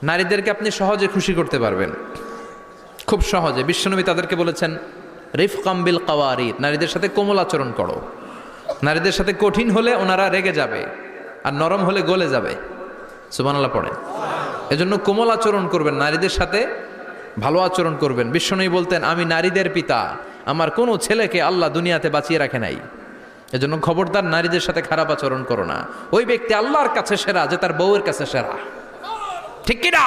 নারীদেরকে আপনি সহজে খুশি করতে পারবেন, খুব সহজে। বিশ্বনবী তাদেরকে বলেছেন রিফকাম বিল কাওয়ারিদ, নারীদের সাথে কোমল আচরণ করো। নারীদের সাথে কঠিন হলে ওনারা রেগে যাবে, আর নরম হলে গলে যাবে। সুবহানাল্লাহ পড়ে। এজন্য কোমল আচরণ করবেন, নারীদের সাথে ভালো আচরণ করবেন। বিশ্বনবী বলতেন আমি নারীদের পিতা, আমার কোনো ছেলেকে আল্লাহ দুনিয়াতে বাঁচিয়ে রাখে নাই। এজন্য খবরদার নারীদের সাথে খারাপ আচরণ করো না। ওই ব্যক্তি আল্লাহর কাছে সেরা যে তার বউয়ের কাছে সেরা, ঠিক কিনা?